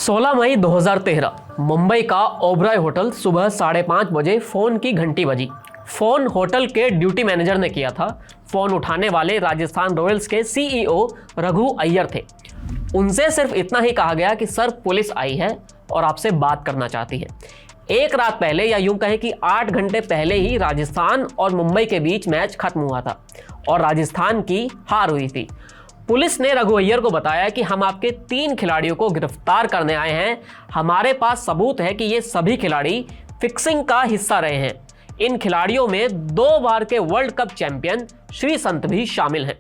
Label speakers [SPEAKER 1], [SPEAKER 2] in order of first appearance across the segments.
[SPEAKER 1] 16 मई 2013 मुंबई का ओबराय होटल सुबह 5:30 बजे फोन की घंटी बजी। फोन होटल के ड्यूटी मैनेजर ने किया था। फोन उठाने वाले राजस्थान रॉयल्स के सीईओ रघु अय्यर थे। उनसे सिर्फ इतना ही कहा गया कि सर पुलिस आई है और आपसे बात करना चाहती है। एक रात पहले या यूं कहें कि 8 घंटे पहले ही राजस्थान और मुंबई के बीच मैच खत्म हुआ था और राजस्थान की हार हुई थी। पुलिस ने रघु अय्यर को बताया कि हम आपके 3 खिलाड़ियों को गिरफ्तार करने आए हैं। हमारे पास सबूत है कि ये सभी खिलाड़ी फिक्सिंग का हिस्सा रहे हैं। इन खिलाड़ियों में 2 बार के वर्ल्ड कप चैंपियन श्रीसंत भी शामिल हैं।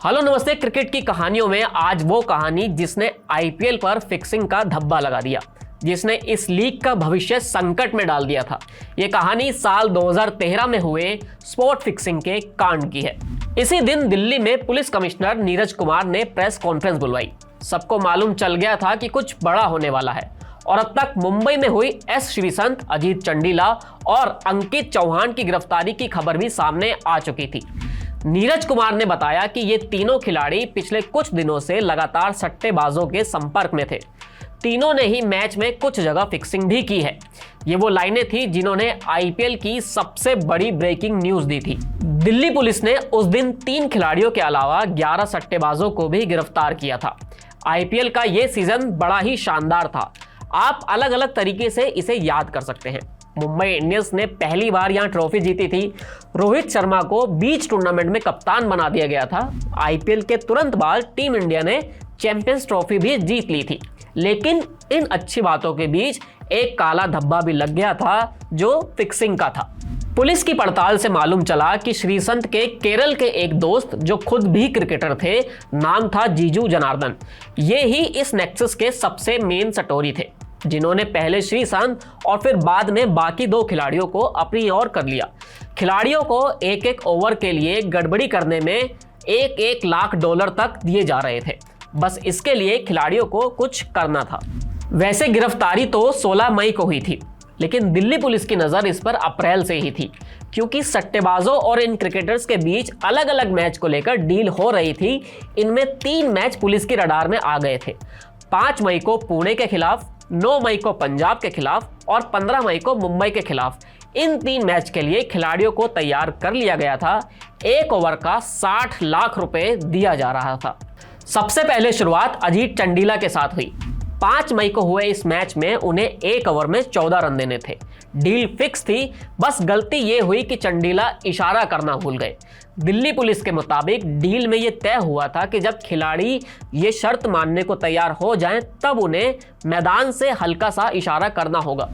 [SPEAKER 1] हेलो नमस्ते। क्रिकेट की कहानियों में आज वो कहानी जिसने आईपीएल पर फिक्सिंग का धब्बा लगा दिया, जिसने इस लीग का भविष्य संकट में डाल दिया था। यह कहानी साल 2013 में हुए स्पॉट फिक्सिंग के कांड की है। इसी दिन दिल्ली में पुलिस कमिश्नर नीरज कुमार ने प्रेस कॉन्फ्रेंस बुलवाई। सबको मालूम चल गया था कि कुछ बड़ा होने वाला है और अब तक मुंबई में हुई एस श्रीसंत, अजीत चंडीला और अंकित चौहान की गिरफ्तारी की खबर भी सामने आ चुकी थी। नीरज कुमार ने बताया कि ये तीनों खिलाड़ी पिछले कुछ दिनों से लगातार सट्टेबाजों के संपर्क में थे। तीनों ने ही मैच में कुछ जगह फिक्सिंग भी की है। ये वो लाइनें थी जिन्होंने आईपीएल की सबसे बड़ी ब्रेकिंग न्यूज दी थी। दिल्ली पुलिस ने उस दिन 3 खिलाड़ियों के अलावा 11 सट्टेबाजों को भी गिरफ्तार किया था। आईपीएल का ये सीजन बड़ा ही शानदार था। आप अलग अलग तरीके से इसे याद कर सकते हैं। मुंबई इंडियंस ने पहली बार यहां ट्रॉफी जीती थी। रोहित शर्मा को बीच टूर्नामेंट में कप्तान बना दिया गया था। आईपीएल के तुरंत बाद टीम इंडिया ने चैंपियंस ट्रॉफी भी जीत ली थी। लेकिन इन अच्छी बातों के बीच एक काला धब्बा भी लग गया था जो फिक्सिंग का था। पुलिस की पड़ताल से मालूम चला कि श्रीसंत के केरल के एक दोस्त जो खुद भी क्रिकेटर थे, नाम था जीजू जनार्दन, ये ही इस नेक्सस के सबसे मेन सटोरी थे, जिन्होंने पहले श्रीसंत और फिर बाद में बाकी 2 खिलाड़ियों को अपनी ओर कर लिया। खिलाड़ियों को एक ओवर के लिए गड़बड़ी करने में 1-1 लाख डॉलर तक दिए जा रहे थे। बस इसके लिए खिलाड़ियों को कुछ करना था। वैसे गिरफ्तारी तो 16 मई को हुई थी, लेकिन दिल्ली पुलिस की नज़र इस पर अप्रैल से ही थी, क्योंकि सट्टेबाजों और इन क्रिकेटर्स के बीच अलग अलग मैच को लेकर डील हो रही थी। इनमें 3 मैच पुलिस की रडार में आ गए थे। 5 मई को पुणे के खिलाफ, 9 मई को पंजाब के खिलाफ और 15 मई को मुंबई के खिलाफ। इन 3 मैच के लिए खिलाड़ियों को तैयार कर लिया गया था। 1 ओवर का 60 लाख रुपए दिया जा रहा था। सबसे पहले शुरुआत अजीत चंडीला के साथ हुई। 5 मई को हुए इस मैच में उन्हें 1 ओवर में 14 रन देने थे। डील फिक्स थी, बस गलती ये हुई कि चंडीला इशारा करना भूल गए। दिल्ली पुलिस के मुताबिक डील में यह तय हुआ था कि जब खिलाड़ी ये शर्त मानने को तैयार हो जाएं, तब उन्हें मैदान से हल्का सा इशारा करना होगा।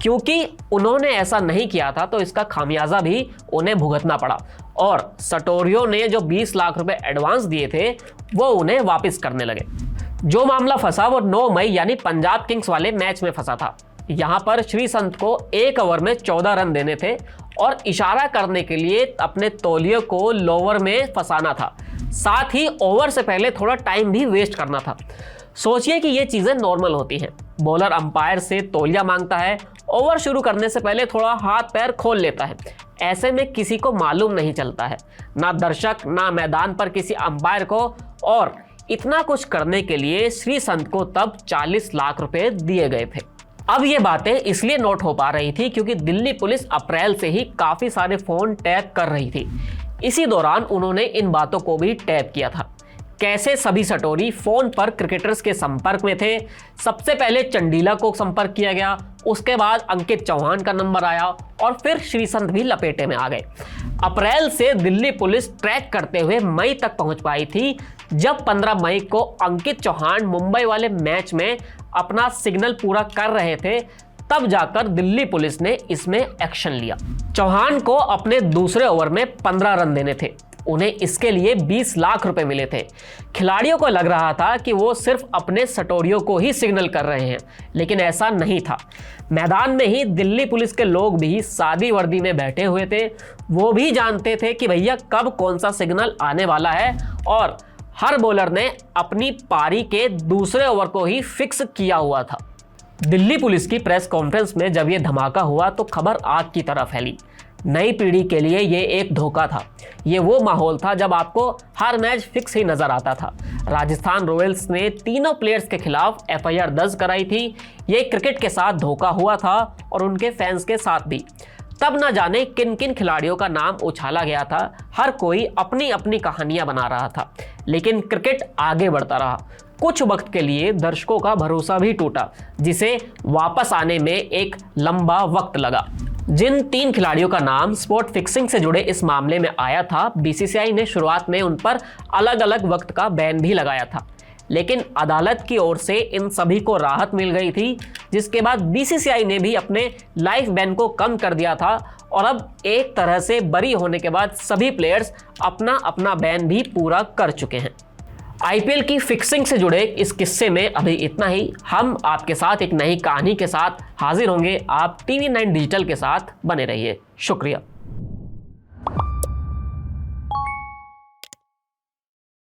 [SPEAKER 1] क्योंकि उन्होंने ऐसा नहीं किया था तो इसका खामियाजा भी उन्हें भुगतना पड़ा और सटोरियो ने जो 20 लाख रुपए एडवांस दिए थे वो उन्हें वापस करने लगे। जो मामला फंसा वो 9 मई यानी पंजाब किंग्स वाले मैच में फंसा था। यहां पर श्रीसंत को 1 ओवर में 14 रन देने थे और इशारा करने के लिए अपने तौलिए को लोअर में फंसाना था। साथ ही ओवर से पहले थोड़ा टाइम भी वेस्ट करना था। सोचिए कि ये चीजें नॉर्मल होती हैं। बॉलर अंपायर से तौलिया मांगता है, ओवर शुरू करने से पहले थोड़ा हाथ पैर खोल लेता है। ऐसे में किसी को मालूम नहीं चलता है, ना दर्शक ना मैदान पर किसी अंपायर को। और इतना कुछ करने के लिए श्रीसंत को तब 40 लाख रुपए दिए गए थे। अब ये बातें इसलिए नोट हो पा रही थी क्योंकि दिल्ली पुलिस अप्रैल से ही काफी सारे फोन टैप कर रही थी। इसी दौरान उन्होंने इन बातों को भी टैप किया था। कैसे सभी सटोरी फोन पर क्रिकेटर्स के संपर्क में थे। सबसे पहले चंडीला को संपर्क किया गया, उसके बाद अंकित चौहान का नंबर आया और फिर श्रीसंत भी लपेटे में आ गए। अप्रैल से दिल्ली पुलिस ट्रैक करते हुए मई तक पहुंच पाई थी, जब 15 मई को अंकित चौहान मुंबई वाले मैच में अपना सिग्नल पूरा कर रहे थे। तब जाकर दिल्ली पुलिस ने इसमें एक्शन लिया। चौहान को अपने दूसरे ओवर में 15 रन देने थे। उन्हें इसके लिए 20 लाख रुपए मिले थे। खिलाड़ियों को लग रहा था कि वो सिर्फ अपने सटोरियों को ही सिग्नल कर रहे हैं, लेकिन ऐसा नहीं था। मैदान में ही दिल्ली पुलिस के लोग भी सादी वर्दी में बैठे हुए थे। वो भी जानते थे कि भैया कब कौन सा सिग्नल आने वाला है और हर बॉलर ने अपनी पारी के दूसरे ओवर को ही फिक्स किया हुआ था। दिल्ली पुलिस की प्रेस कॉन्फ्रेंस में जब यह धमाका हुआ तो खबर आग की तरह फैली। नई पीढ़ी के लिए ये एक धोखा था, ये वो माहौल था जब आपको हर मैच फिक्स ही नजर आता था। राजस्थान रॉयल्स ने तीनों प्लेयर्स के खिलाफ एफआईआर दर्ज कराई थी। ये क्रिकेट के साथ धोखा हुआ था और उनके फैंस के साथ भी। तब ना जाने किन किन खिलाड़ियों का नाम उछाला गया था। हर कोई अपनी अपनी कहानियां बना रहा था, लेकिन क्रिकेट आगे बढ़ता रहा। कुछ वक्त के लिए दर्शकों का भरोसा भी टूटा, जिसे वापस आने में एक लंबा वक्त लगा। जिन 3 खिलाड़ियों का नाम स्पॉट फिक्सिंग से जुड़े इस मामले में आया था, बीसीसीआई ने शुरुआत में उन पर अलग अलग वक्त का बैन भी लगाया था, लेकिन अदालत की ओर से इन सभी को राहत मिल गई थी, जिसके बाद बीसीसीआई ने भी अपने लाइफ बैन को कम कर दिया था और अब एक तरह से बरी होने के बाद सभी प्लेयर्स अपना अपना बैन भी पूरा कर चुके हैं। आईपीएल की फिक्सिंग से जुड़े इस किस्से में अभी इतना ही। हम आपके साथ एक नई कहानी के साथ हाजिर होंगे। आप TV9 डिजिटल के साथ बने रहिए। शुक्रिया।